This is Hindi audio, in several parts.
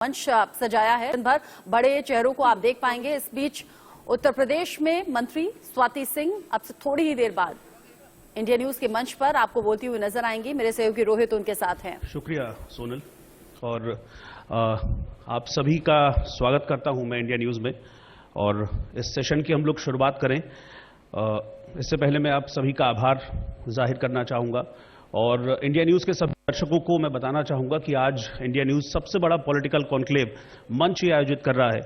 मंच सजाया है। दिन भर बड़े चेहरों को आप देख पाएंगे। इस बीच उत्तर प्रदेश में मंत्री स्वाति सिंह अब से थोड़ी ही देर बाद इंडिया न्यूज के मंच पर आपको बोलती हुई नजर आएंगी। मेरे सहयोगी रोहित उनके साथ हैं। शुक्रिया सोनल, और आप सभी का स्वागत करता हूं मैं इंडिया न्यूज में। और इस सेशन की हम लोग शुरुआत करें, इससे पहले मैं आप सभी का आभार जाहिर करना चाहूंगा और इंडिया न्यूज के सभी दर्शकों को मैं बताना चाहूंगा कि आज इंडिया न्यूज सबसे बड़ा पॉलिटिकल कॉन्क्लेव मंच ही आयोजित कर रहा है।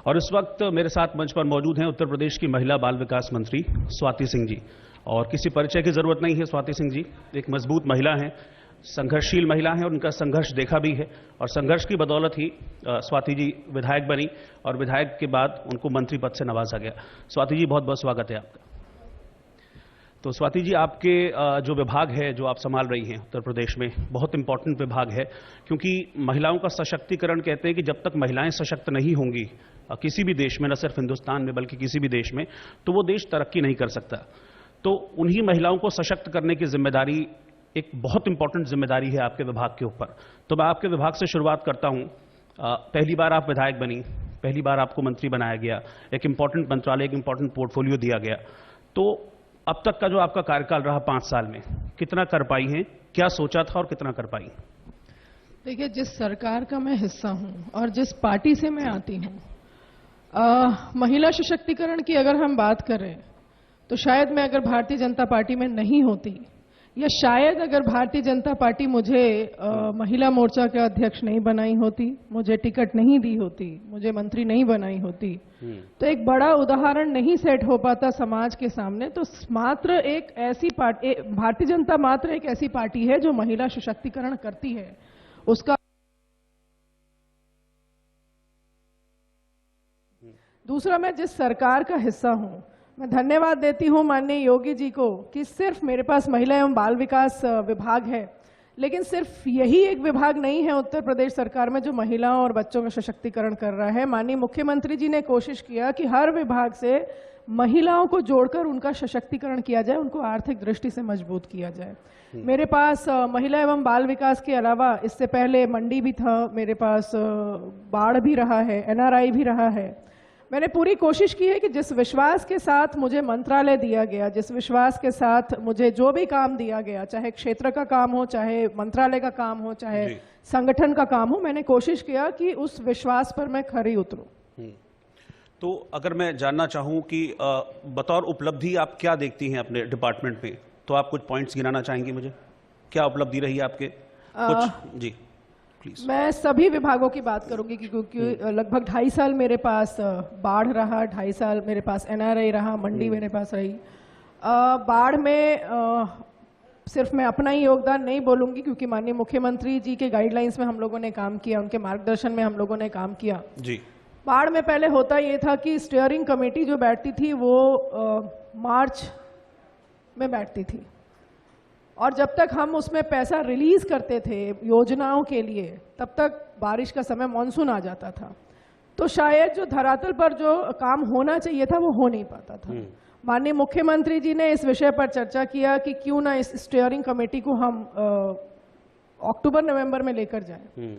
और इस वक्त मेरे साथ मंच पर मौजूद हैं उत्तर प्रदेश की महिला बाल विकास मंत्री स्वाति सिंह जी। और किसी परिचय की जरूरत नहीं है, स्वाति सिंह जी एक मजबूत महिला हैं, संघर्षशील महिला हैं और उनका संघर्ष देखा भी है। और संघर्ष की बदौलत ही स्वाति जी विधायक बनी और विधायक के बाद उनको मंत्री पद से नवाजा गया। स्वाति जी बहुत बहुत स्वागत है आपका। तो स्वाति जी, आपके जो विभाग है जो आप संभाल रही हैं उत्तर प्रदेश में, बहुत इंपॉर्टेंट विभाग है, क्योंकि महिलाओं का सशक्तिकरण कहते हैं कि जब तक महिलाएं सशक्त नहीं होंगी किसी भी देश में, न सिर्फ हिंदुस्तान में बल्कि किसी भी देश में, तो वो देश तरक्की नहीं कर सकता। तो उन्हीं महिलाओं को सशक्त करने की जिम्मेदारी एक बहुत इंपॉर्टेंट जिम्मेदारी है आपके विभाग के ऊपर। तो मैं आपके विभाग से शुरुआत करता हूं। पहली बार आप विधायक बनी, पहली बार आपको मंत्री बनाया गया, एक इंपॉर्टेंट मंत्रालय, एक इंपॉर्टेंट पोर्टफोलियो दिया गया। तो अब तक का जो आपका कार्यकाल रहा 5 साल में, कितना कर पाई हैं, क्या सोचा था और कितना कर पाई? देखिए, जिस सरकार का मैं हिस्सा हूं और जिस पार्टी से मैं आती हूं, महिला सशक्तिकरण की अगर हम बात करें तो शायद मैं अगर भारतीय जनता पार्टी में नहीं होती, या शायद अगर भारतीय जनता पार्टी मुझे महिला मोर्चा के अध्यक्ष नहीं बनाई होती, मुझे टिकट नहीं दी होती, मुझे मंत्री नहीं बनाई होती, तो एक बड़ा उदाहरण नहीं सेट हो पाता समाज के सामने। तो मात्र एक ऐसी पार्टी, भारतीय जनता मात्र एक ऐसी पार्टी है जो महिला सशक्तिकरण करती है। उसका दूसरा, मैं जिस सरकार का हिस्सा हूं, मैं धन्यवाद देती हूं माननीय योगी जी को कि सिर्फ मेरे पास महिला एवं बाल विकास विभाग है, लेकिन सिर्फ यही एक विभाग नहीं है उत्तर प्रदेश सरकार में जो महिलाओं और बच्चों का सशक्तिकरण कर रहा है। माननीय मुख्यमंत्री जी ने कोशिश किया कि हर विभाग से महिलाओं को जोड़कर उनका सशक्तिकरण किया जाए, उनको आर्थिक दृष्टि से मजबूत किया जाए। मेरे पास महिला एवं बाल विकास के अलावा इससे पहले मंडी भी था, मेरे पास बाढ़ भी रहा है, NRI भी रहा है। मैंने पूरी कोशिश की है कि जिस विश्वास के साथ मुझे मंत्रालय दिया गया, जिस विश्वास के साथ मुझे जो भी काम दिया गया, चाहे क्षेत्र का काम हो, चाहे मंत्रालय का काम हो, चाहे संगठन का काम हो, मैंने कोशिश किया कि उस विश्वास पर मैं खरी उतरूं। तो अगर मैं जानना चाहूं कि बतौर उपलब्धि आप क्या देखती हैं अपने डिपार्टमेंट में, तो आप कुछ पॉइंट्स गिनाना चाहेंगी मुझे? क्या उपलब्धि रही है आपके कुछ? जी प्लीज। मैं सभी विभागों की बात करूंगी क्योंकि लगभग 2.5 साल मेरे पास बाढ़ रहा, 2.5 साल मेरे पास NRI रहा, मंडी मेरे पास रही। बाढ़ में सिर्फ मैं अपना ही योगदान नहीं बोलूंगी, क्योंकि माननीय मुख्यमंत्री जी के गाइडलाइंस में हम लोगों ने काम किया, उनके मार्गदर्शन में हम लोगों ने काम किया जी। बाढ़ में पहले होता ये था कि स्टीयरिंग कमेटी जो बैठती थी वो मार्च में बैठती थी, और जब तक हम उसमें पैसा रिलीज करते थे योजनाओं के लिए, तब तक बारिश का समय, मानसून आ जाता था। तो शायद जो धरातल पर जो काम होना चाहिए था वो हो नहीं पाता था। माननीय मुख्यमंत्री जी ने इस विषय पर चर्चा किया कि क्यों ना इस स्टीयरिंग कमेटी को हम अक्टूबर-नवंबर में लेकर जाएं,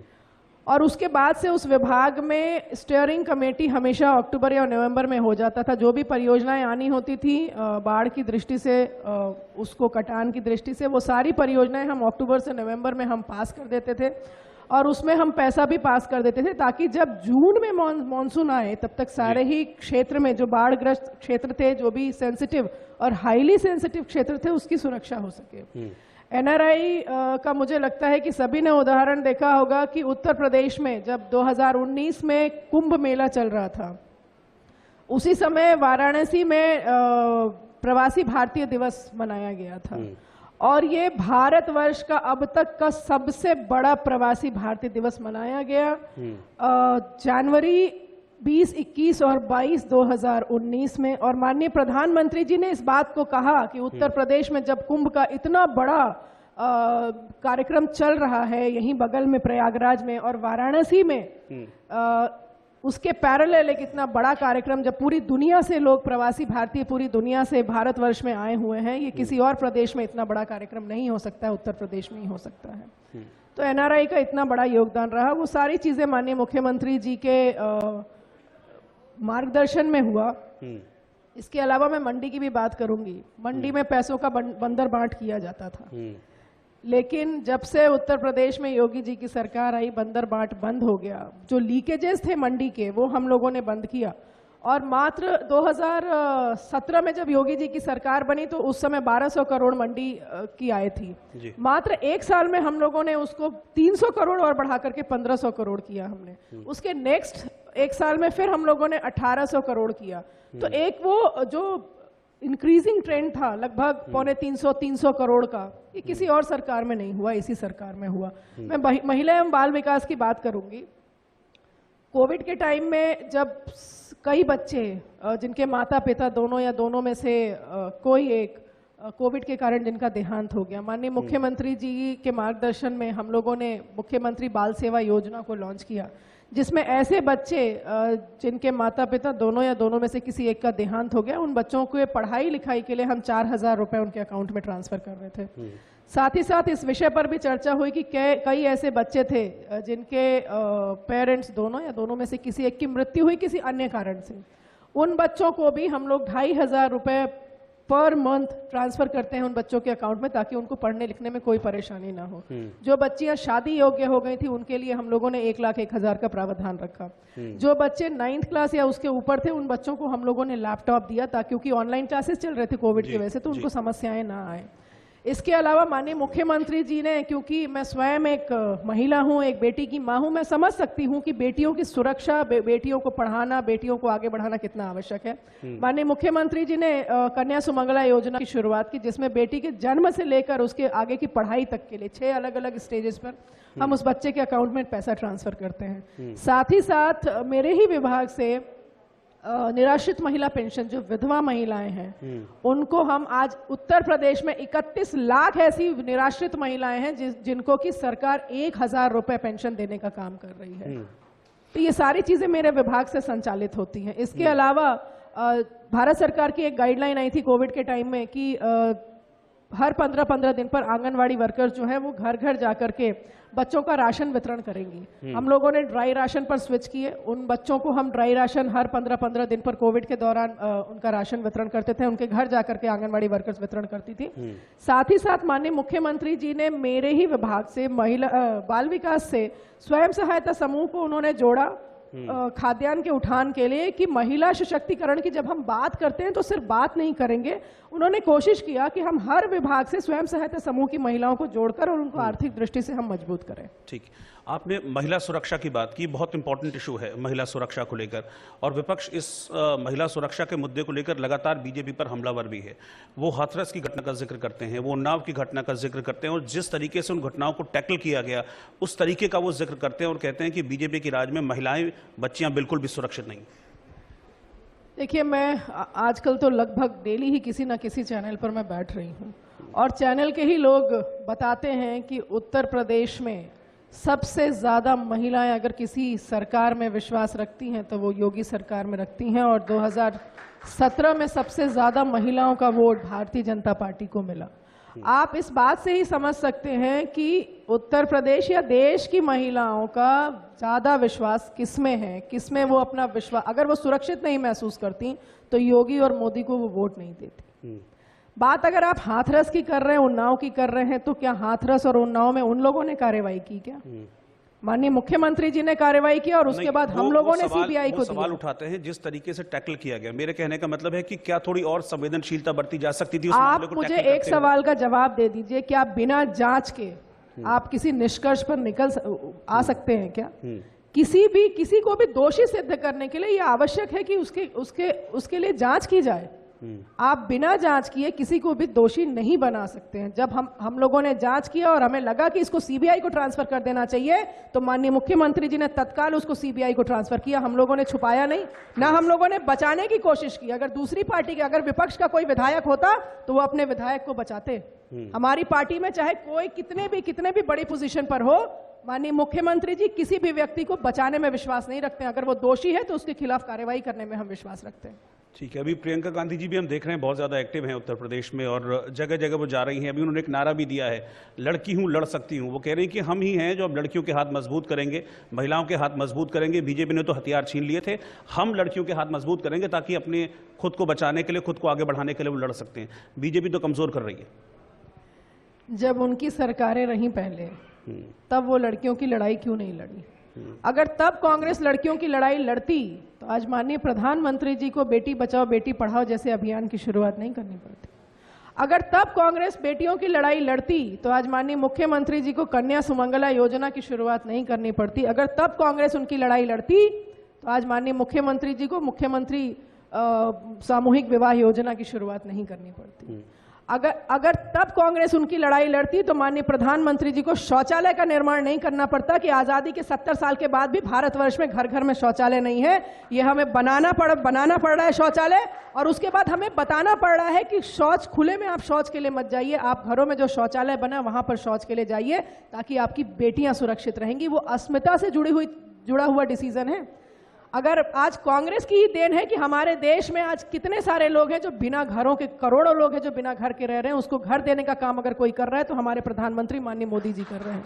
और उसके बाद से उस विभाग में स्टीयरिंग कमेटी हमेशा अक्टूबर या नवंबर में हो जाता था। जो भी परियोजनाएं आनी होती थी बाढ़ की दृष्टि से, उसको कटान की दृष्टि से, वो सारी परियोजनाएं हम अक्टूबर से नवंबर में हम पास कर देते थे, और उसमें हम पैसा भी पास कर देते थे, ताकि जब जून में मानसून आए तब तक सारे ही क्षेत्र में जो बाढ़ग्रस्त क्षेत्र थे, जो भी सेंसिटिव और हाईली सेंसिटिव क्षेत्र थे, उसकी सुरक्षा हो सके। NRI का मुझे लगता है कि सभी ने उदाहरण देखा होगा कि उत्तर प्रदेश में जब 2019 में कुंभ मेला चल रहा था, उसी समय वाराणसी में प्रवासी भारतीय दिवस मनाया गया था, और ये भारतवर्ष का अब तक का सबसे बड़ा प्रवासी भारतीय दिवस मनाया गया। जनवरी 20, 21 और 22, 2019 में। और माननीय प्रधानमंत्री जी ने इस बात को कहा कि उत्तर प्रदेश में जब कुंभ का इतना बड़ा कार्यक्रम चल रहा है, यहीं बगल में प्रयागराज में और वाराणसी में, उसके पैरेलल एक इतना बड़ा कार्यक्रम, जब पूरी दुनिया से लोग, प्रवासी भारतीय पूरी दुनिया से भारतवर्ष में आए हुए हैं, ये किसी और प्रदेश में इतना बड़ा कार्यक्रम नहीं हो सकता है, उत्तर प्रदेश में ही हो सकता है। तो एनआरआई का इतना बड़ा योगदान रहा। वो सारी चीजें माननीय मुख्यमंत्री जी के मार्गदर्शन में हुआ। इसके अलावा मैं मंडी की भी बात करूंगी। मंडी में पैसों का बंदर बांट किया जाता था, लेकिन जब से उत्तर प्रदेश में योगी जी की सरकार आई, बंदर बांट बंद हो गया। जो लीकेजेस थे मंडी के, वो हम लोगों ने बंद किया। और मात्र 2017 में जब योगी जी की सरकार बनी तो उस समय 1200 करोड़ मंडी की आय थी। मात्र एक साल में हम लोगों ने उसको 300 करोड़ और बढ़ा करके 1500 करोड़ किया हमने। उसके नेक्स्ट एक साल में फिर हम लोगों ने 1800 करोड़ किया। तो एक वो जो इंक्रीजिंग ट्रेंड था लगभग 250-300 करोड़ का, ये किसी और सरकार में नहीं हुआ, इसी सरकार में हुआ। मैं महिला एवं बाल विकास की बात करूंगी। कोविड के टाइम में जब कई बच्चे जिनके माता पिता दोनों या दोनों में से कोई एक कोविड के कारण जिनका देहांत हो गया, माननीय मुख्यमंत्री जी के मार्गदर्शन में हम लोगों ने मुख्यमंत्री बाल सेवा योजना को लॉन्च किया, जिसमें ऐसे बच्चे जिनके माता पिता दोनों या दोनों में से किसी एक का देहांत हो गया, उन बच्चों को पढ़ाई लिखाई के लिए हम 4000 रुपए उनके अकाउंट में ट्रांसफर कर रहे थे। साथ ही साथ इस विषय पर भी चर्चा हुई कि कई ऐसे बच्चे थे जिनके पेरेंट्स दोनों या दोनों में से किसी एक की मृत्यु हुई किसी अन्य कारण से। उन बच्चों को भी हम लोग 2500 रुपए पर मंथ ट्रांसफर करते हैं उन बच्चों के अकाउंट में, ताकि उनको पढ़ने लिखने में कोई परेशानी ना हो। जो बच्चियां शादी योग्य हो गई थी उनके लिए हम लोगों ने 1,01,000 का प्रावधान रखा। जो बच्चे 9th क्लास या उसके ऊपर थे उन बच्चों को हम लोगों ने लैपटॉप दिया, ताकि क्योंकि ऑनलाइन क्लासेस चल रहे थे कोविड की वजह से, तो उनको समस्याएं ना आए। इसके अलावा माननीय मुख्यमंत्री जी ने, क्योंकि मैं स्वयं एक महिला हूं, एक बेटी की मां हूं, मैं समझ सकती हूं कि बेटियों की सुरक्षा, बेटियों को पढ़ाना, बेटियों को आगे बढ़ाना कितना आवश्यक है। माननीय मुख्यमंत्री जी ने कन्या सुमंगला योजना की शुरुआत की, जिसमें बेटी के जन्म से लेकर उसके आगे की पढ़ाई तक के लिए 6 अलग अलग स्टेजेस पर हम उस बच्चे के अकाउंट में पैसा ट्रांसफर करते हैं। साथ ही साथ मेरे ही विभाग से निराश्रित महिला पेंशन, जो विधवा महिलाएं हैं, उनको हम आज उत्तर प्रदेश में 31 लाख ऐसी निराश्रित महिलाएं हैं जिनको की सरकार 1000 रुपए पेंशन देने का काम कर रही है। तो ये सारी चीजें मेरे विभाग से संचालित होती हैं। इसके अलावा भारत सरकार की एक गाइडलाइन आई थी कोविड के टाइम में कि हर 15-15 दिन पर आंगनवाड़ी वर्कर्स जो है वो घर घर जाकर के बच्चों का राशन वितरण करेंगी। हम लोगों ने ड्राई राशन पर स्विच किए। उन बच्चों को हम ड्राई राशन हर 15-15 दिन पर कोविड के दौरान उनका राशन वितरण करते थे, उनके घर जाकर के आंगनवाड़ी वर्कर्स वितरण करती थी। साथ ही साथ माननीय मुख्यमंत्री जी ने मेरे ही विभाग से महिला बाल विकास से स्वयं सहायता समूह को उन्होंने जोड़ा खाद्यान्न के उठान के लिए, कि महिला सशक्तिकरण की जब हम बात करते हैं तो सिर्फ बात नहीं करेंगे। उन्होंने कोशिश किया कि हम हर विभाग से स्वयं सहायता समूह की महिलाओं को जोड़कर और उनको आर्थिक दृष्टि से हम मजबूत करें। ठीक, आपने महिला सुरक्षा की बात की, बहुत इंपॉर्टेंट इशू है महिला सुरक्षा को लेकर, और विपक्ष इस महिला सुरक्षा के मुद्दे को लेकर लगातार बीजेपी पर हमलावर भी है। वो हाथरस की घटना का जिक्र करते हैं, वो उन्नाव की घटना का जिक्र करते हैं, और जिस तरीके से उन घटनाओं को टैकल किया गया उस तरीके का वो जिक्र करते हैं, और कहते हैं कि बीजेपी के राज में महिलाएं, बच्चियां बिल्कुल भी सुरक्षित नहीं। देखिए, मैं आजकल तो लगभग डेली ही किसी ना किसी चैनल पर मैं बैठ रही हूँ, और चैनल के ही लोग बताते हैं कि उत्तर प्रदेश में सबसे ज्यादा महिलाएं अगर किसी सरकार में विश्वास रखती हैं तो वो योगी सरकार में रखती हैं, और 2017 में सबसे ज्यादा महिलाओं का वोट भारतीय जनता पार्टी को मिला। आप इस बात से ही समझ सकते हैं कि उत्तर प्रदेश या देश की महिलाओं का ज्यादा विश्वास किसमें है, किसमें वो अपना विश्वास, अगर वो सुरक्षित नहीं महसूस करती तो योगी और मोदी को वो वोट नहीं देती। बात अगर आप हाथरस की कर रहे हैं, उन्नाव की कर रहे हैं, तो क्या हाथरस और उन्नाव में उन लोगों ने कार्रवाई की क्या? माननीय मुख्यमंत्री जी ने कार्रवाई की और उसके बाद हम लोगों ने सीबीआई को सवाल उठाते हैं जिस तरीके से टैकल किया गया। मेरे कहने का मतलब है कि क्या थोड़ी और संवेदनशीलता बरती जा सकती थी? आप मुझे एक सवाल का जवाब दे दीजिए, क्या बिना जांच के आप किसी निष्कर्ष पर आ सकते हैं क्या? किसी को भी दोषी सिद्ध करने के लिए यह आवश्यक है कि उसके लिए जांच की जाए। आप बिना जांच किए किसी को भी दोषी नहीं बना सकते हैं। जब हम लोगों ने जांच किया और हमें लगा कि इसको सीबीआई को ट्रांसफर कर देना चाहिए, तो माननीय मुख्यमंत्री जी ने तत्काल उसको सीबीआई को ट्रांसफर किया। हम लोगों ने छुपाया नहीं, ना हम लोगों ने बचाने की कोशिश की। अगर दूसरी पार्टी के, अगर विपक्ष का कोई विधायक होता तो वो अपने विधायक को बचाते। हमारी पार्टी में चाहे कोई कितने भी बड़ी पोजीशन पर हो, माननीय मुख्यमंत्री जी किसी भी व्यक्ति को बचाने में विश्वास नहीं रखते हैं। अगर वो दोषी है तो उसके खिलाफ कार्रवाई करने में हम विश्वास रखते हैं। ठीक है, अभी प्रियंका गांधी जी भी हम देख रहे हैं बहुत ज़्यादा एक्टिव हैं उत्तर प्रदेश में और जगह जगह वो जा रही हैं। अभी उन्होंने एक नारा भी दिया है, लड़की हूँ लड़ सकती हूँ। वो कह रही हैं कि हम ही हैं जो अब लड़कियों के हाथ मजबूत करेंगे, महिलाओं के हाथ मजबूत करेंगे। बीजेपी ने तो हथियार छीन लिए थे, हम लड़कियों के हाथ मजबूत करेंगे ताकि अपने खुद को बचाने के लिए, खुद को आगे बढ़ाने के लिए वो लड़ सकते हैं। बीजेपी तो कमज़ोर कर रही है। जब उनकी सरकारें रहीं पहले, तब वो लड़कियों की लड़ाई क्यों नहीं लड़ी? अगर तब कांग्रेस लड़कियों की लड़ाई लड़ती तो आज माननीय प्रधानमंत्री जी को बेटी बचाओ बेटी पढ़ाओ जैसे अभियान की शुरुआत नहीं करनी पड़ती। अगर तब कांग्रेस बेटियों की लड़ाई लड़ती तो आज माननीय मुख्यमंत्री जी को कन्या सुमंगला योजना की शुरुआत नहीं करनी पड़ती। अगर तब कांग्रेस उनकी लड़ाई लड़ती तो आज माननीय मुख्यमंत्री जी को मुख्यमंत्री सामूहिक विवाह योजना की शुरुआत नहीं करनी पड़ती। अगर तब कांग्रेस उनकी लड़ाई लड़ती तो माननीय प्रधानमंत्री जी को शौचालय का निर्माण नहीं करना पड़ता कि आजादी के 70 साल के बाद भी भारतवर्ष में घर घर में शौचालय नहीं है। ये हमें बनाना पड़ रहा है शौचालय, और उसके बाद हमें बताना पड़ रहा है कि शौच खुले में आप शौच के लिए मत जाइए, आप घरों में जो शौचालय बना वहां पर शौच के लिए जाइए ताकि आपकी बेटियां सुरक्षित रहेंगी। वो अस्मिता से जुड़ा हुआ डिसीजन है। अगर आज कांग्रेस की ही देन है कि हमारे देश में आज कितने सारे लोग हैं जो बिना घरों के, करोड़ों लोग हैं जो बिना घर के रह रहे हैं, उसको घर देने का काम अगर कोई कर रहा है तो हमारे प्रधानमंत्री माननीय मोदी जी कर रहे हैं।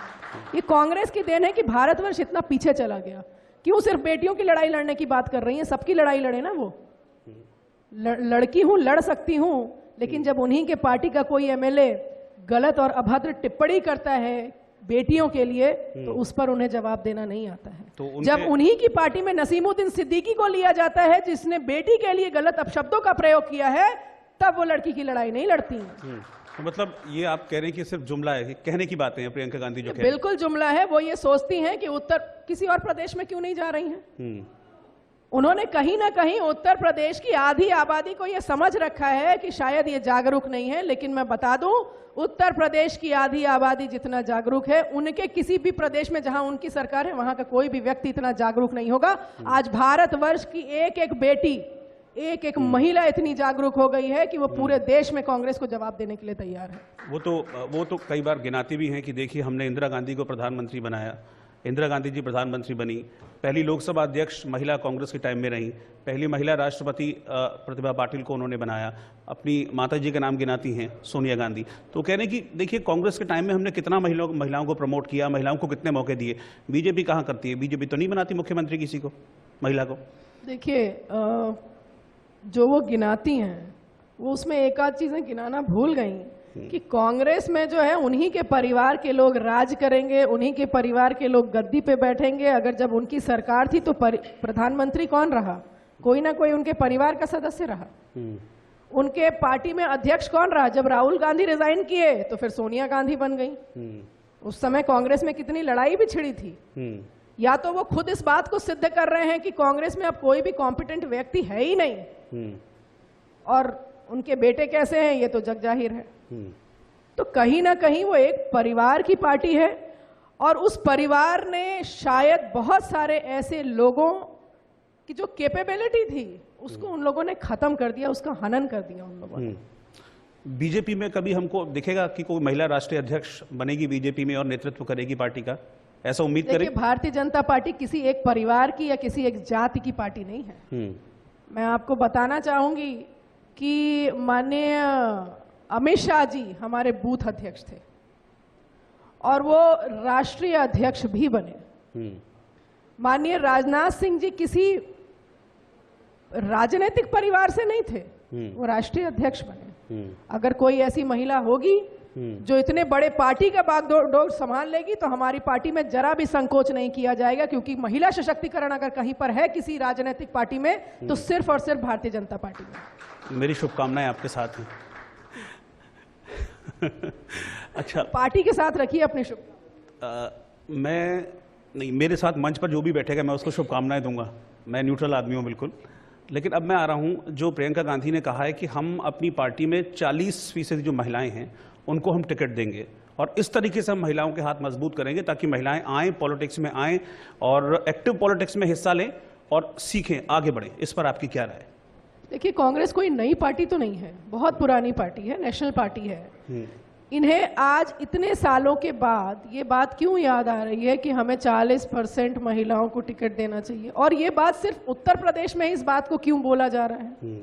ये कांग्रेस की देन है कि भारतवर्ष इतना पीछे चला गया। क्यों सिर्फ बेटियों की लड़ाई लड़ने की बात कर रही है? सबकी लड़ाई लड़े ना। वो लड़की हूं लड़ सकती हूं, लेकिन जब उन्हीं के पार्टी का कोई एमएलए गलत और अभद्र टिप्पणी करता है बेटियों के लिए तो उस पर उन्हें जवाब देना नहीं आता है। तो जब उन्हीं की पार्टी में नसीमुद्दीन सिद्दीकी को लिया जाता है जिसने बेटी के लिए गलत अपशब्दों का प्रयोग किया है, तब वो लड़की की लड़ाई नहीं लड़ती। तो मतलब ये आप कह रहे हैं कि सिर्फ जुमला है, कहने की बातें हैं प्रियंका गांधी जो बिल्कुल जुमला है। वो ये सोचती हैं कि उत्तर किसी और प्रदेश में क्यों नहीं जा रही हैं। उन्होंने कहीं ना कहीं उत्तर प्रदेश की आधी आबादी को यह समझ रखा है कि शायद ये जागरूक नहीं है, लेकिन मैं बता दूं उत्तर प्रदेश की आधी आबादी जितना जागरूक है, उनके किसी भी प्रदेश में जहां उनकी सरकार है वहां का कोई भी व्यक्ति इतना जागरूक नहीं होगा। आज भारतवर्ष की एक एक बेटी, एक एक महिला इतनी जागरूक हो गई है कि वो पूरे देश में कांग्रेस को जवाब देने के लिए तैयार है। वो तो कई बार गिनाती भी हैं कि देखिए हमने इंदिरा गांधी को प्रधानमंत्री बनाया, इंदिरा गांधी जी प्रधानमंत्री बनी, पहली लोकसभा अध्यक्ष महिला कांग्रेस के टाइम में रही, पहली महिला राष्ट्रपति प्रतिभा पाटिल को उन्होंने बनाया, अपनी माता जी का नाम गिनाती हैं सोनिया गांधी। तो कह रहे हैं कि देखिए कांग्रेस के टाइम में हमने कितना महिलाओं को प्रमोट किया, महिलाओं को कितने मौके दिए। बीजेपी कहाँ करती है? बीजेपी तो नहीं बनाती मुख्यमंत्री किसी को, महिला को। देखिए जो वो गिनाती हैं वो उसमें एक आध चीजें गिनाना भूल गई कि कांग्रेस में जो है उन्हीं के परिवार के लोग राज करेंगे, उन्हीं के परिवार के लोग गद्दी पे बैठेंगे। अगर जब उनकी सरकार थी तो प्रधानमंत्री कौन रहा? कोई ना कोई उनके परिवार का सदस्य रहा। उनके पार्टी में अध्यक्ष कौन रहा? जब राहुल गांधी रिजाइन किए तो फिर सोनिया गांधी बन गई। उस समय कांग्रेस में कितनी लड़ाई भी छिड़ी थी। या तो वो खुद इस बात को सिद्ध कर रहे हैं कि कांग्रेस में अब कोई भी कॉम्पिटेंट व्यक्ति है ही नहीं, और उनके बेटे कैसे हैं ये तो जग जाहिर है। तो कहीं ना कहीं वो एक परिवार की पार्टी है, और उस परिवार ने शायद बहुत सारे ऐसे लोगों की जो कैपेबिलिटी थी उसको उन लोगों ने खत्म कर दिया, उसका हनन कर दिया उन लोगों ने। बीजेपी में कभी हमको दिखेगा कि कोई महिला राष्ट्रीय अध्यक्ष बनेगी बीजेपी में और नेतृत्व करेगी पार्टी का? ऐसा उम्मीद करें? भारतीय जनता पार्टी किसी एक परिवार की या किसी एक जाति की पार्टी नहीं है। मैं आपको बताना चाहूंगी कि माननीय अमित शाह जी हमारे बूथ अध्यक्ष थे और वो राष्ट्रीय अध्यक्ष भी बने। माननीय राजनाथ सिंह जी किसी राजनीतिक परिवार से नहीं थे, वो राष्ट्रीय अध्यक्ष बने। अगर कोई ऐसी महिला होगी जो इतने बड़े पार्टी का बागडोर संभाल लेगी तो हमारी पार्टी में जरा भी संकोच नहीं किया जाएगा, क्योंकि महिला सशक्तिकरण अगर कहीं पर है किसी राजनीतिक पार्टी में तो सिर्फ और सिर्फ भारतीय जनता पार्टी में। मेरी शुभकामनाएं आपके साथ हैं। अच्छा, पार्टी के साथ रखिए अपनी शुभकामनाएं। मैं नहीं, मेरे साथ मंच पर जो भी बैठेगा मैं उसको शुभकामनाएं दूंगा। मैं न्यूट्रल आदमी हूं बिल्कुल। लेकिन अब मैं आ रहा हूं, जो प्रियंका गांधी ने कहा है कि हम अपनी पार्टी में 40% जो महिलाएं हैं उनको हम टिकट देंगे, और इस तरीके से हम महिलाओं के हाथ मजबूत करेंगे ताकि महिलाएं आएँ, पॉलिटिक्स में आएँ और एक्टिव पॉलिटिक्स में हिस्सा लें और सीखें, आगे बढ़ें। इस पर आपकी क्या राय? देखिए, कांग्रेस कोई नई पार्टी तो नहीं है, बहुत पुरानी पार्टी है, नेशनल पार्टी है। इन्हें आज इतने सालों के बाद ये बात क्यों याद आ रही है कि हमें 40% महिलाओं को टिकट देना चाहिए, और ये बात सिर्फ उत्तर प्रदेश में इस बात को क्यों बोला जा रहा है?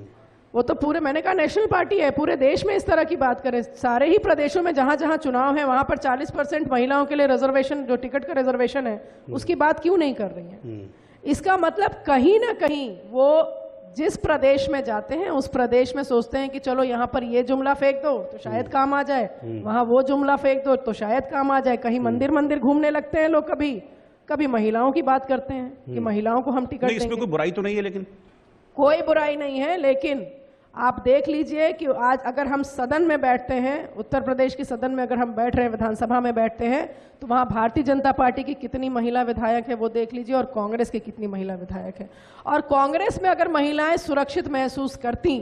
वो तो पूरे, मैंने कहा नेशनल पार्टी है, पूरे देश में इस तरह की बात करें, सारे ही प्रदेशों में जहां जहां चुनाव है वहां पर 40% महिलाओं के लिए रिजर्वेशन, जो टिकट का रिजर्वेशन है, उसकी बात क्यों नहीं कर रही है? इसका मतलब कहीं ना कहीं वो जिस प्रदेश में जाते हैं उस प्रदेश में सोचते हैं कि चलो यहाँ पर ये जुमला फेंक दो तो शायद काम आ जाए, वहां वो जुमला फेंक दो तो शायद काम आ जाए। कहीं मंदिर मंदिर घूमने लगते हैं लोग, कभी कभी महिलाओं की बात करते हैं कि महिलाओं को हम टिकट देंगे। इसमें कोई बुराई तो नहीं है, लेकिन कोई बुराई नहीं है, लेकिन आप देख लीजिए कि आज अगर हम सदन में बैठते हैं, उत्तर प्रदेश की सदन में अगर हम बैठ रहे हैं, विधानसभा में बैठते हैं, तो वहां भारतीय जनता पार्टी की कितनी महिला विधायक है वो देख लीजिए, और कांग्रेस की कितनी महिला विधायक है। और कांग्रेस में अगर महिलाएं सुरक्षित महसूस करती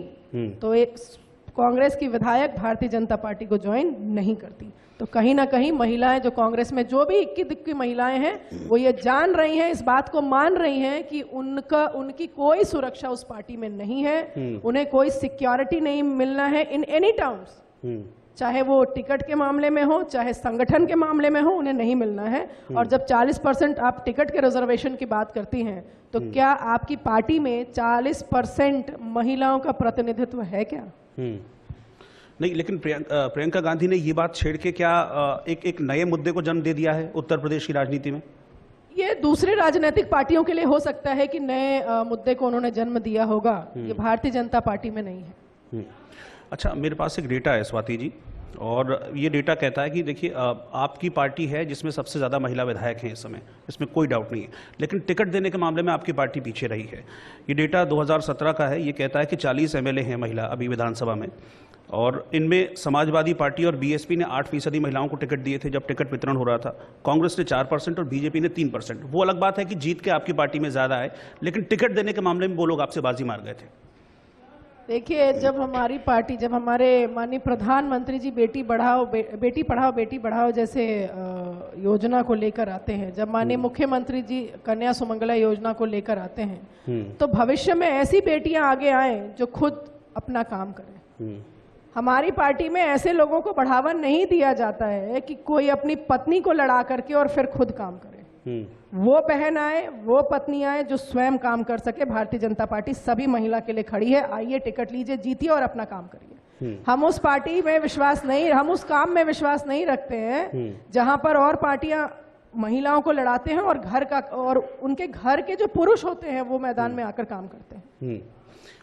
तो एक कांग्रेस की विधायक भारतीय जनता पार्टी को ज्वाइन नहीं करती। तो कहीं ना कहीं महिलाएं जो कांग्रेस में जो भी इक्की दिक्की महिलाएं हैं वो ये जान रही हैं, इस बात को मान रही हैं कि उनकी कोई सुरक्षा उस पार्टी में नहीं है, उन्हें कोई सिक्योरिटी नहीं मिलना है इन एनी टर्म्स, चाहे वो टिकट के मामले में हो चाहे संगठन के मामले में हो, उन्हें नहीं मिलना है। और जब 40% आप टिकट के रिजर्वेशन की बात करती हैं तो क्या आपकी पार्टी में 40% महिलाओं का प्रतिनिधित्व है क्या? नहीं, लेकिन प्रियंका गांधी ने ये बात छेड़ के क्या एक नए मुद्दे को जन्म दे दिया है उत्तर प्रदेश की राजनीति में? ये दूसरी राजनीतिक पार्टियों के लिए हो सकता है कि नए मुद्दे को उन्होंने जन्म दिया होगा, ये भारतीय जनता पार्टी में नहीं है। अच्छा, मेरे पास एक डेटा है स्वाति जी, और ये डेटा कहता है कि देखिए आपकी पार्टी है जिसमें सबसे ज़्यादा महिला विधायक हैं इस समय, इसमें कोई डाउट नहीं है, लेकिन टिकट देने के मामले में आपकी पार्टी पीछे रही है। ये डेटा 2017 का है, ये कहता है कि 40 MLA हैं महिला अभी विधानसभा में, और इनमें समाजवादी पार्टी और बीएसपी ने 8% महिलाओं को टिकट दिए थे जब टिकट वितरण हो रहा था, कांग्रेस ने 4% और बीजेपी ने 3%। वो अलग बात है कि जीत के आपकी पार्टी में ज़्यादा है, लेकिन टिकट देने के मामले में वो लोग आपसे बाजी मार गए थे। देखिए, जब हमारी पार्टी, जब हमारे माननीय प्रधानमंत्री जी बेटी पढ़ाओ बेटी बढ़ाओ जैसे योजना को लेकर आते हैं, जब माननीय मुख्यमंत्री जी कन्या सुमंगला योजना को लेकर आते हैं, तो भविष्य में ऐसी बेटियां आगे आए जो खुद अपना काम करें। हमारी पार्टी में ऐसे लोगों को बढ़ावा नहीं दिया जाता है कि कोई अपनी पत्नी को लड़ा करके और फिर खुद काम करे। वो बहन आए, वो पत्नी आए जो स्वयं काम कर सके। भारतीय जनता पार्टी सभी महिला के लिए खड़ी है, आइए टिकट लीजिए, जीतिए और अपना काम करिए। हम उस पार्टी में विश्वास नहीं, हम उस काम में विश्वास नहीं रखते हैं जहां पर और पार्टियां महिलाओं को लड़ाते हैं और घर का, और उनके घर के जो पुरुष होते हैं वो मैदान में आकर काम करते हैं।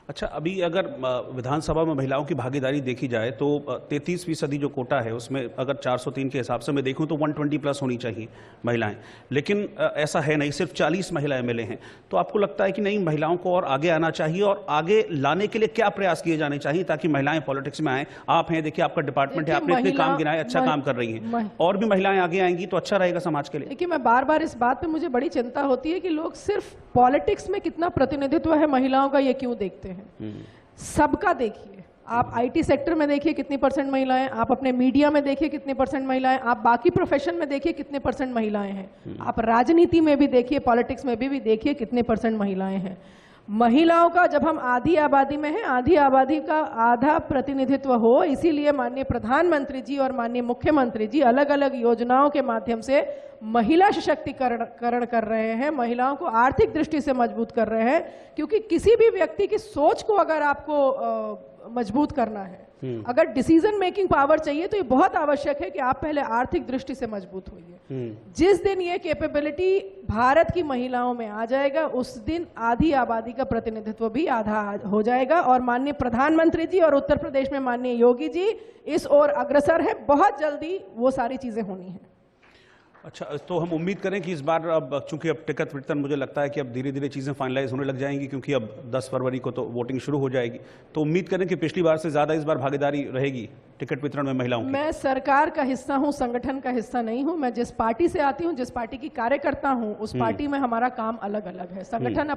अच्छा, अभी अगर विधानसभा में महिलाओं की भागीदारी देखी जाए तो 33% जो कोटा है उसमें अगर 403 के हिसाब से मैं देखूं तो 120+ होनी चाहिए महिलाएं, लेकिन ऐसा है नहीं, सिर्फ 40 महिला MLA हैं। तो आपको लगता है कि नहीं, महिलाओं को और आगे आना चाहिए, और आगे लाने के लिए क्या प्रयास किए जाने चाहिए ताकि महिलाएं पॉलिटिक्स में आए? आप हैं, देखिए आपका डिपार्टमेंट है, आपने इतने काम गिनाए, अच्छा काम कर रही हैं, और भी महिलाएं आगे आएंगी तो अच्छा रहेगा समाज के लिए। देखिए, मैं बार बार इस बात पे मुझे बड़ी चिंता होती है कि लोग सिर्फ पॉलिटिक्स में कितना प्रतिनिधित्व है महिलाओं का ये क्यों देखते हैं। सबका देखिए, आप IT सेक्टर में देखिए कितनी % महिलाएं, आप अपने मीडिया में देखिए कितने % महिलाएं, आप बाकी प्रोफेशन में देखिए कितने % महिलाएं हैं, आप राजनीति में भी देखिए, पॉलिटिक्स में भी देखिए कितने % महिलाएं हैं। महिलाओं का, जब हम आधी आबादी में हैं, आधी आबादी का आधा प्रतिनिधित्व हो, इसीलिए माननीय प्रधानमंत्री जी और माननीय मुख्यमंत्री जी अलग अलग योजनाओं के माध्यम से महिला सशक्तिकरण कर रहे हैं, महिलाओं को आर्थिक दृष्टि से मजबूत कर रहे हैं। क्योंकि किसी भी व्यक्ति की सोच को अगर आपको मजबूत करना है, अगर डिसीजन मेकिंग पावर चाहिए, तो ये बहुत आवश्यक है कि आप पहले आर्थिक दृष्टि से मजबूत होइए। जिस दिन ये कैपेबिलिटी भारत की महिलाओं में आ जाएगा, उस दिन आधी आबादी का प्रतिनिधित्व भी आधा हो जाएगा। और माननीय प्रधानमंत्री जी और उत्तर प्रदेश में माननीय योगी जी इस ओर अग्रसर है, बहुत जल्दी वो सारी चीजें होनी है। अच्छा, तो हम उम्मीद करें कि इस बार, अब चूंकि अब टिकट वितरण, मुझे लगता है कि अब धीरे धीरे चीज़ें फाइनलाइज होने लग जाएंगी, क्योंकि अब 10 फरवरी को तो वोटिंग शुरू हो जाएगी, तो उम्मीद करें कि पिछली बार से ज़्यादा इस बार भागीदारी रहेगी टिकट वितरण में महिलाओं की। मैं सरकार का हिस्सा हूं, संगठन का हिस्सा नहीं हूं। मैं जिस पार्टी से आती हूं, जिस पार्टी की कार्यकर्ता हूं, उस पार्टी में हमारा काम अलग अलग है। संगठन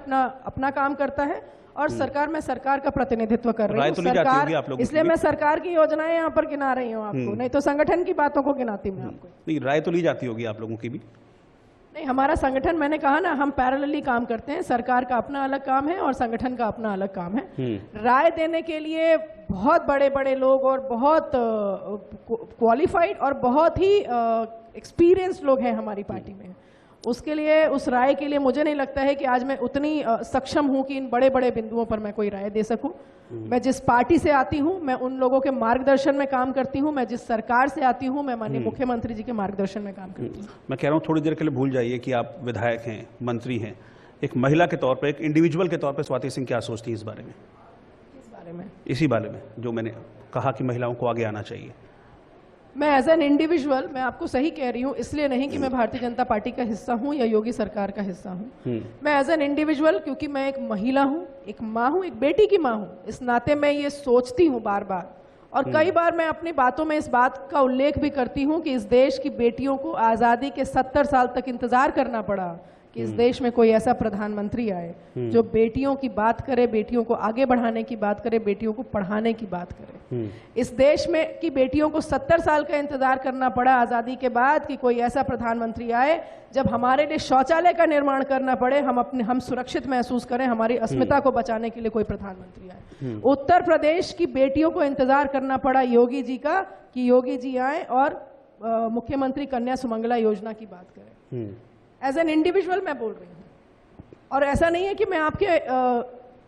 अपना काम करता है और सरकार में सरकार का प्रतिनिधित्व कर रही हूँ। सरकार, इसलिए मैं सरकार की योजनाएं यहाँ पर गिना रही हूँ आपको, नहीं तो संगठन की बातों को गिनाती मैं आपको। नहीं, राय तो ली जाती होगी आप लोगों की भी। नहीं, हमारा संगठन, मैंने कहा ना, हम पैरेलली काम करते हैं। सरकार का अपना अलग काम है और संगठन का अपना अलग काम है। राय देने के लिए बहुत बड़े बड़े लोग और बहुत क्वालिफाइड और बहुत ही एक्सपीरियंस्ड लोग हैं हमारी पार्टी में। उसके लिए, उस राय के लिए मुझे नहीं लगता है कि आज मैं उतनी सक्षम हूं कि इन बड़े बड़े बिंदुओं पर मैं कोई राय दे सकूं। मैं जिस पार्टी से आती हूं, मैं उन लोगों के मार्गदर्शन में काम करती हूं। मैं जिस सरकार से आती हूं, मैं माननीय मुख्यमंत्री जी के मार्गदर्शन में काम करती हूं। मैं कह रहा हूं, थोड़ी देर के लिए भूल जाइए कि आप विधायक हैं, मंत्री हैं। एक महिला के तौर पर, एक इंडिविजुअल के तौर पर स्वाति सिंह क्या सोचती है इस बारे में? इस बारे में, इसी बारे में जो मैंने कहा कि महिलाओं को आगे आना चाहिए। मैं एज एन इंडिविजुअल, मैं आपको सही कह रही हूँ, इसलिए नहीं कि मैं भारतीय जनता पार्टी का हिस्सा हूँ या योगी सरकार का हिस्सा हूँ। मैं एज एन इंडिविजुअल, क्योंकि मैं एक महिला हूँ, एक माँ हूँ, एक बेटी की माँ हूँ, इस नाते मैं ये सोचती हूँ बार बार, और कई बार मैं अपनी बातों में इस बात का उल्लेख भी करती हूँ कि इस देश की बेटियों को आज़ादी के 70 साल तक इंतजार करना पड़ा कि इस देश में कोई ऐसा प्रधानमंत्री आए जो बेटियों की बात करे, बेटियों को आगे बढ़ाने की बात करे, बेटियों को पढ़ाने की बात करे। इस देश में की बेटियों को 70 साल का इंतजार करना पड़ा आज़ादी के बाद कि कोई ऐसा प्रधानमंत्री आए जब हमारे लिए शौचालय का निर्माण करना पड़े, हम सुरक्षित महसूस करें, हमारी अस्मिता को बचाने के लिए कोई प्रधानमंत्री आए। उत्तर प्रदेश की बेटियों को इंतजार करना पड़ा योगी जी का कि योगी जी आए और मुख्यमंत्री कन्या सुमंगला योजना की बात करें। एज एन इंडिविजुअल मैं बोल रही हूँ, और ऐसा नहीं है कि मैं आपके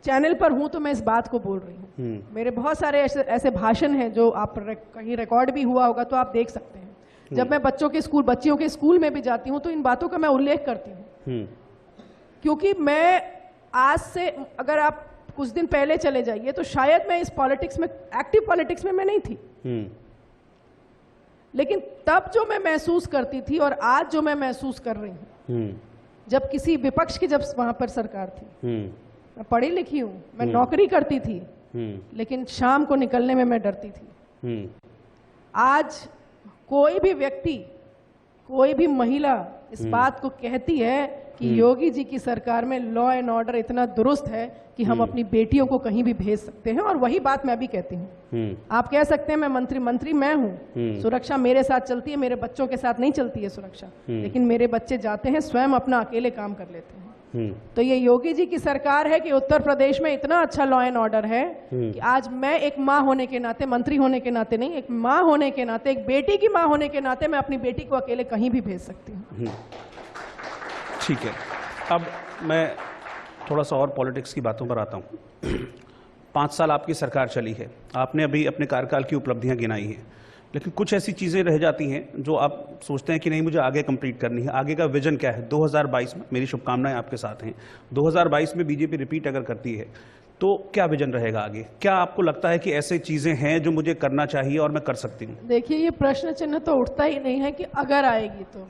चैनल पर हूं तो मैं इस बात को बोल रही हूँ। मेरे बहुत सारे ऐसे भाषण हैं जो आप कहीं रिकॉर्ड भी हुआ होगा तो आप देख सकते हैं। जब मैं बच्चियों के स्कूल में भी जाती हूँ तो इन बातों का मैं उल्लेख करती हूँ, क्योंकि मैं आज से, अगर आप कुछ दिन पहले चले जाइए तो शायद मैं इस पॉलिटिक्स में, एक्टिव पॉलिटिक्स में मैं नहीं थी, लेकिन तब जो मैं महसूस करती थी और आज जो मैं महसूस कर रही हूँ, जब किसी विपक्ष की, जब वहां पर सरकार थी, मैं पढ़ी लिखी हूं, मैं नौकरी करती थी, लेकिन शाम को निकलने में मैं डरती थी। आज कोई भी व्यक्ति, कोई भी महिला इस बात को कहती है कि योगी जी की सरकार में लॉ एंड ऑर्डर इतना दुरुस्त है कि हम अपनी बेटियों को कहीं भी भेज सकते हैं, और वही बात मैं भी कहती हूँ। आप कह सकते हैं मैं मंत्री मैं हूँ, सुरक्षा मेरे साथ चलती है, मेरे बच्चों के साथ नहीं चलती है सुरक्षा, लेकिन मेरे बच्चे जाते हैं, स्वयं अपना अकेले काम कर लेते हैं। तो ये योगी जी की सरकार है कि उत्तर प्रदेश में इतना अच्छा लॉ एंड ऑर्डर है कि आज मैं एक माँ होने के नाते, मंत्री होने के नाते नहीं, एक माँ होने के नाते, एक बेटी की माँ होने के नाते मैं अपनी बेटी को अकेले कहीं भी भेज सकती हूँ। ठीक है, अब मैं थोड़ा सा और पॉलिटिक्स की बातों पर आता हूँ। 5 साल आपकी सरकार चली है, आपने अभी अपने कार्यकाल की उपलब्धियां गिनाई हैं, लेकिन कुछ ऐसी चीज़ें रह जाती हैं जो आप सोचते हैं कि नहीं, मुझे आगे कंप्लीट करनी है। आगे का विजन क्या है 2022 में? मेरी शुभकामनाएं आपके साथ हैं। 2022 में बीजेपी रिपीट अगर करती है तो क्या विजन रहेगा आगे? क्या आपको लगता है कि ऐसे चीज़ें हैं जो मुझे करना चाहिए और मैं कर सकती हूँ? देखिए, ये प्रश्न चिन्ह तो उठता ही नहीं है कि अगर आएगी तो।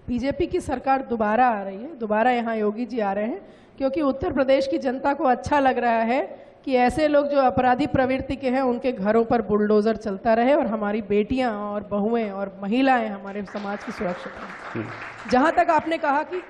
बीजेपी की सरकार दोबारा आ रही है, दोबारा यहाँ योगी जी आ रहे हैं, क्योंकि उत्तर प्रदेश की जनता को अच्छा लग रहा है कि ऐसे लोग जो अपराधी प्रवृत्ति के हैं उनके घरों पर बुलडोजर चलता रहे और हमारी बेटियां और बहुएं और महिलाएं हमारे समाज की सुरक्षित हैं। जहां तक आपने कहा कि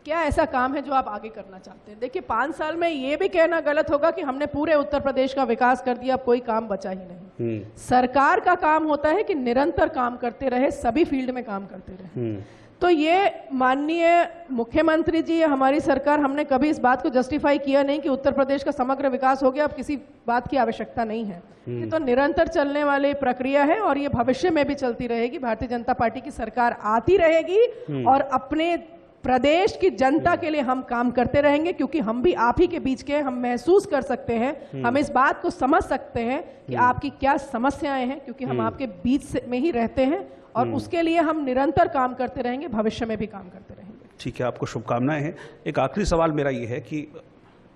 क्या ऐसा काम है जो आप आगे करना चाहते हैं, देखिए 5 साल में ये भी कहना गलत होगा कि हमने पूरे उत्तर प्रदेश का विकास कर दिया, अब कोई काम बचा ही नहीं। सरकार का काम होता है कि निरंतर काम करते रहे, सभी फील्ड में काम करते रहे। तो ये माननीय मुख्यमंत्री जी या हमारी सरकार, हमने कभी इस बात को जस्टिफाई किया नहीं कि उत्तर प्रदेश का समग्र विकास हो गया, अब किसी बात की आवश्यकता नहीं है। ये तो निरंतर चलने वाली प्रक्रिया है और ये भविष्य में भी चलती रहेगी। भारतीय जनता पार्टी की सरकार आती रहेगी और अपने प्रदेश की जनता के लिए हम काम करते रहेंगे, क्योंकि हम भी आप ही के बीच के हैं, हम महसूस कर सकते हैं, हम इस बात को समझ सकते हैं कि आपकी क्या समस्याएं हैं, क्योंकि हम आपके बीच में ही रहते हैं और उसके लिए हम निरंतर काम करते रहेंगे, भविष्य में भी काम करते रहेंगे। ठीक है, आपको शुभकामनाएं हैं। एक आखिरी सवाल मेरा ये है कि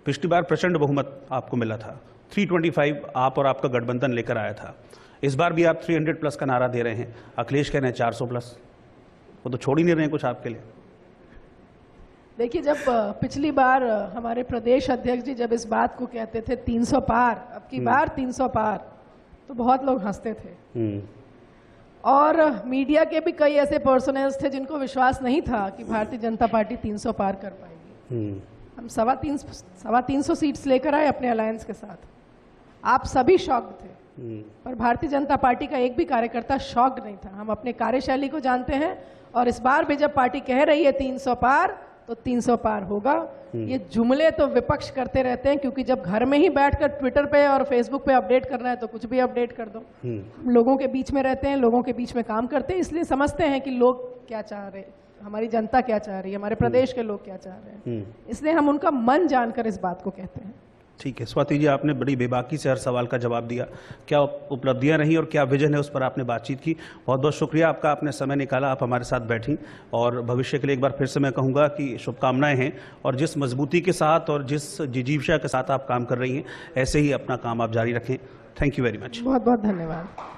पिछली बार प्रचंड बहुमत आपको मिला था, 325 आप और आपका गठबंधन लेकर आया था। इस बार भी आप 300 प्लस का नारा दे रहे हैं, अखिलेश कह रहे हैं 400 प्लस। वो तो छोड़ ही नहीं रहे हैं कुछ आपके लिए। देखिए, जब पिछली बार हमारे प्रदेश अध्यक्ष जी जब इस बात को कहते थे 300 पार, अब की बार 300 पार, तो बहुत लोग हंसते थे और मीडिया के भी कई ऐसे पर्सनल्स थे जिनको विश्वास नहीं था कि भारतीय जनता पार्टी 300 पार कर पाएगी। हम 350 सीट्स लेकर आए अपने अलायंस के साथ आप सभी शॉक्ड थे, पर भारतीय जनता पार्टी का एक भी कार्यकर्ता शॉक्ड नहीं था। हम अपने कार्यशैली को जानते हैं और इस बार भी जब पार्टी कह रही है 300 पार, तो 300 पार होगा। ये जुमले तो विपक्ष करते रहते हैं, क्योंकि जब घर में ही बैठकर ट्विटर पे और फेसबुक पे अपडेट करना है तो कुछ भी अपडेट कर दो। हम लोगों के बीच में रहते हैं, लोगों के बीच में काम करते हैं, इसलिए समझते हैं कि लोग क्या चाह रहे हैं, हमारी जनता क्या चाह रही है, हमारे प्रदेश के लोग क्या चाह रहे हैं, इसलिए हम उनका मन जानकर इस बात को कहते हैं। ठीक है स्वाति जी, आपने बड़ी बेबाकी से हर सवाल का जवाब दिया। क्या उपलब्धियां रही और क्या विजन है, उस पर आपने बातचीत की। बहुत बहुत शुक्रिया आपका, आपने समय निकाला, आप हमारे साथ बैठी और भविष्य के लिए एक बार फिर से मैं कहूँगा कि शुभकामनाएं हैं, और जिस मजबूती के साथ और जिस जिजीविषा के साथ आप काम कर रही हैं, ऐसे ही अपना काम आप जारी रखें। Thank you very much. बहुत बहुत धन्यवाद।